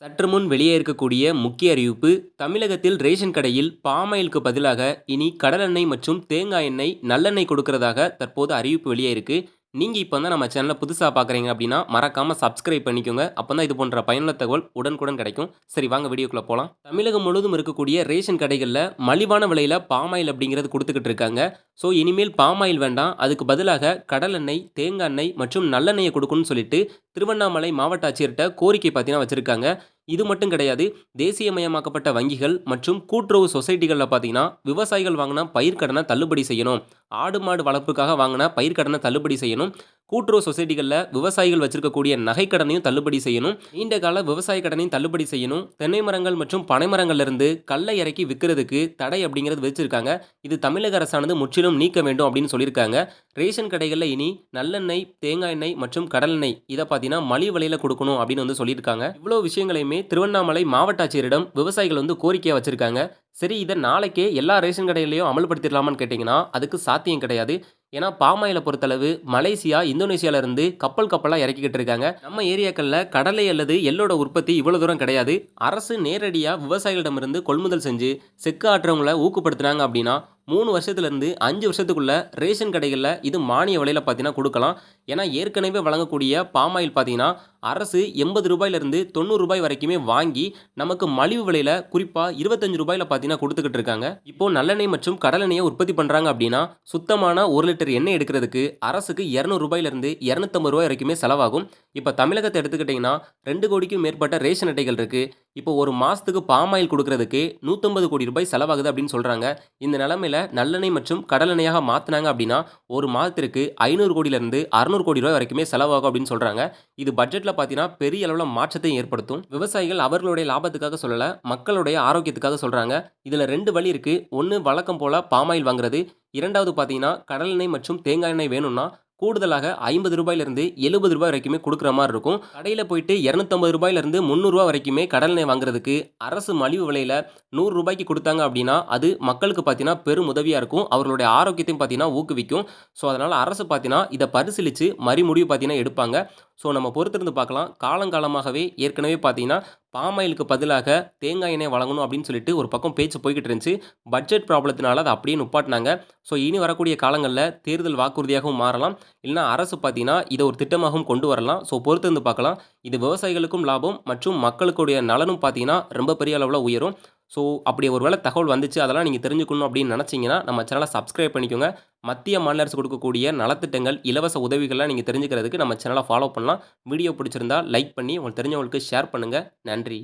சற்று முன் வெளியே இருக்கக்கூடிய முக்கிய அறிவிப்பு. தமிழகத்தில் ரேஷன் கடையில் பாமாயிலுக்கு பதிலாக இனி கடலெண்ணெய் மற்றும் தேங்காய் எண்ணெய், நல்லெண்ணெய் கொடுக்கறதாக தற்போது அறிவிப்பு வெளியே இருக்கு. நீங்க இப்போ தான் நம்ம சேனலை புதுசா பார்க்குறீங்க அப்படின்னா மறக்காம சப்ஸ்கிரைப் பண்ணிக்கோங்க. அப்பதான் இது போன்ற பயனுள்ள தகவல் உடனுக்குடன் கிடைக்கும். சரி, வாங்க வீடியோக்குள்ள போலாம். தமிழகம் முழுவதும் இருக்கக்கூடிய ரேஷன் கடைகள்ல மலிவான விலையில பாமாயில் அப்படிங்கிறது கொடுத்துக்கிட்டு இருக்காங்க. ஸோ இனிமேல் பாமாயில் வேண்டாம், அதுக்கு பதிலாக கடலெண்ணெய், தேங்காய் எண்ணெய் மற்றும் நல்லெண்ணெயை கொடுக்கணும்னு சொல்லிட்டு திருவண்ணாமலை மாவட்ட ஆட்சியர்கிட்ட கோரிக்கை பார்த்தீங்கன்னா வச்சிருக்காங்க. இது மட்டும் கிடையாது. தேசியமயமாக்கப்பட்ட வங்கிகள் மற்றும் கூட்டுறவு சொசைட்டிகளில் பார்த்தீங்கன்னா விவசாயிகள் வாங்கின பயிர்க்கடனை தள்ளுபடி செய்யணும். ஆடு மாடு வளர்ப்புக்காக வாங்கின பயிர்க்கடனை தள்ளுபடி செய்யணும். கூட்டுறவு சொசைட்டிகளில் விவசாயிகள் வச்சிருக்கக்கூடிய நகைக்கடனையும் தள்ளுபடி செய்யணும். நீண்ட கால விவசாய கடனையும் தள்ளுபடி செய்யணும். தென்னை மரங்கள் மற்றும் பனை மரங்கள்ல இருந்து கல்லை இறக்கி விற்கிறதுக்கு தடை அப்படிங்கிறது வச்சிருக்காங்க. இது தமிழக அரசானது முற்றிலும் நீக்க வேண்டும் அப்படின்னு சொல்லியிருக்காங்க. ரேஷன் கடைகளில் இனி நல்லெண்ணெய், தேங்காய் எண்ணெய் மற்றும் கடலெண்ணெய் இதை பார்த்தீங்கன்னா மலிவு விலையில கொடுக்கணும் அப்படின்னு சொல்லியிருக்காங்க. இவ்வளோ விஷயங்களையுமே திருவண்ணாமலை மாவட்ட ஆட்சியரிடம் விவசாயிகள் கோரிக்கையா வச்சிருக்காங்க. சரி, இதை நாளைக்கே எல்லா ரேஷன் கடையிலையும் அமல்படுத்திடலாமான்னு கேட்டிங்கன்னா அதுக்கு சாத்தியம் கிடையாது. ஏன்னா பாமாயிலை பொறுத்தளவு மலேசியா, இந்தோனேஷியால இருந்து கப்பல் கப்பலாக இறக்கிக்கிட்டு இருக்காங்க. நம்ம ஏரியாக்களில் கடலை அல்லது எள்ளோட உற்பத்தி இவ்வளோ தூரம் கிடையாது. அரசு நேரடியாக விவசாயிகளிடமிருந்து கொள்முதல் செஞ்சு செக்கு ஆட்டுறவங்களை ஊக்கப்படுத்துனாங்க அப்படின்னா 3 வருஷத்துலேருந்து 5 வருஷத்துக்குள்ள ரேஷன் கடைகளில் இது மானிய விலையில் பார்த்தீங்கன்னா கொடுக்கலாம். ஏன்னா ஏற்கனவே வழங்கக்கூடிய பாமாயில் பார்த்தீங்கன்னா அரசு 80 ரூபாயிலிருந்து 90 ரூபாய் வரைக்குமே வாங்கி நமக்கு மலிவு விலையில் குறிப்பாக 25 ரூபாயில் பார்த்தீங்கன்னா கொடுத்துக்கிட்டு இருக்காங்க. இப்போ நல்லெண்ணெய் மற்றும் கடலெண்ணெயை உற்பத்தி பண்ணுறாங்க அப்படின்னா சுத்தமான 1 லிட்டர் எண்ணெய் எடுக்கிறதுக்கு அரசுக்கு 200 ரூபாயிலிருந்து 250 ரூபாய் வரைக்குமே செலவாகும். இப்போ தமிழகத்தை எடுத்துக்கிட்டிங்கன்னா 2 கோடிக்கும் மேற்பட்ட ரேஷன் அட்டைகள் இருக்குது. இப்போ ஒரு மாதத்துக்கு பாமாயில் கொடுக்கறதுக்கு 150 கோடி ரூபாய் செலவாகுது அப்படின்னு சொல்கிறாங்க. இந்த நிலமையில நல்லெண்ணெய் மற்றும் கடலெண்ணெயாக மாற்றினாங்க அப்படின்னா ஒரு மாதத்திற்கு 500 கோடியிலிருந்து 600 கோடி ரூபாய் வரைக்குமே செலவாகும் அப்படின்னு சொல்கிறாங்க. இது பட்ஜெட்டில் பார்த்தீங்கன்னா பெரிய அளவில் மாற்றத்தை ஏற்படுத்தும். விவசாயிகள் அவர்களுடைய லாபத்துக்காக சொல்லலை, மக்களுடைய ஆரோக்கியத்துக்காக சொல்கிறாங்க. இதில் 2 வழி இருக்குது. ஒன்று வழக்கம் போல் பாமாயில் வாங்குறது. இரண்டாவது பார்த்தீங்கன்னா கடலெண்ணெய் மற்றும் தேங்காய் எண்ணெய் வேணும்னா கூடுதலாக 50 ரூபாயிலிருந்து 70 ரூபாய் வரைக்குமே கொடுக்குற மாதிரி இருக்கும். கடையில் போயிட்டு 250 ரூபாயிலிருந்து 300 ரூபாய் வரைக்குமே கடலெண்ணெய் வாங்குறதுக்கு அரசு மலிவு விலையில் 100 ரூபாய்க்கு கொடுத்தாங்க அப்படின்னா அது மக்களுக்கு பார்த்தீங்கன்னா பெரும் உதவியாக இருக்கும். அவர்களுடைய ஆரோக்கியத்தையும் பார்த்தீங்கன்னா ஊக்குவிக்கும். ஸோ அதனால் அரசு பார்த்தீங்கன்னா இதை பரிசீலித்து மறுமுடிவு பார்த்தீங்கன்னா எடுப்பாங்க. ஸோ நம்ம பொறுத்திருந்து பார்க்கலாம். காலங்காலமாகவே ஏற்கனவே பார்த்தீங்கன்னா பாமாயிலுக்கு பதிலாக தேங்காய் எண்ணெய் வழங்கணும் அப்படின்னு சொல்லிட்டு ஒரு பக்கம் பேச்சு போய்கிட்டு இருந்துச்சு. பட்ஜெட் ப்ராப்ளத்தினால அதை அப்படியே நுப்பாட்டினாங்க. ஸோ இனி வரக்கூடிய காலங்களில் தேர்தல் வாக்குறுதியாகவும் மாறலாம். இல்லைனா அரசு பார்த்தீங்கன்னா இதை ஒரு திட்டமாகவும் கொண்டு வரலாம். ஸோ பொறுத்திருந்து பார்க்கலாம். இது விவசாயிகளுக்கும் லாபம் மற்றும் மக்களுக்குடைய நலனும் பார்த்தீங்கன்னா ரொம்ப பெரிய அளவில் உயரும். ஸோ அப்படி ஒரு வேளை தகவல் வந்துச்சு அதெல்லாம் நீங்கள் தெரிஞ்சுக்கணும் அப்படின்னு நினச்சிங்கன்னா நம்ம சேனலை சப்ஸ்கிரைப் பண்ணிக்கோங்க. மத்திய மாநில அரசு கொடுக்கக்கூடிய நலத்திட்டங்கள், இலவச உதவிகள்லாம் நீங்கள் தெரிஞ்சுக்கிறதுக்கு நம்ம சேனலை ஃபாலோ பண்ணலாம். வீடியோ பிடிச்சிருந்தா லைக் பண்ணி உங்களுக்கு தெரிஞ்சவங்களுக்கு ஷேர் பண்ணுங்கள். நன்றி.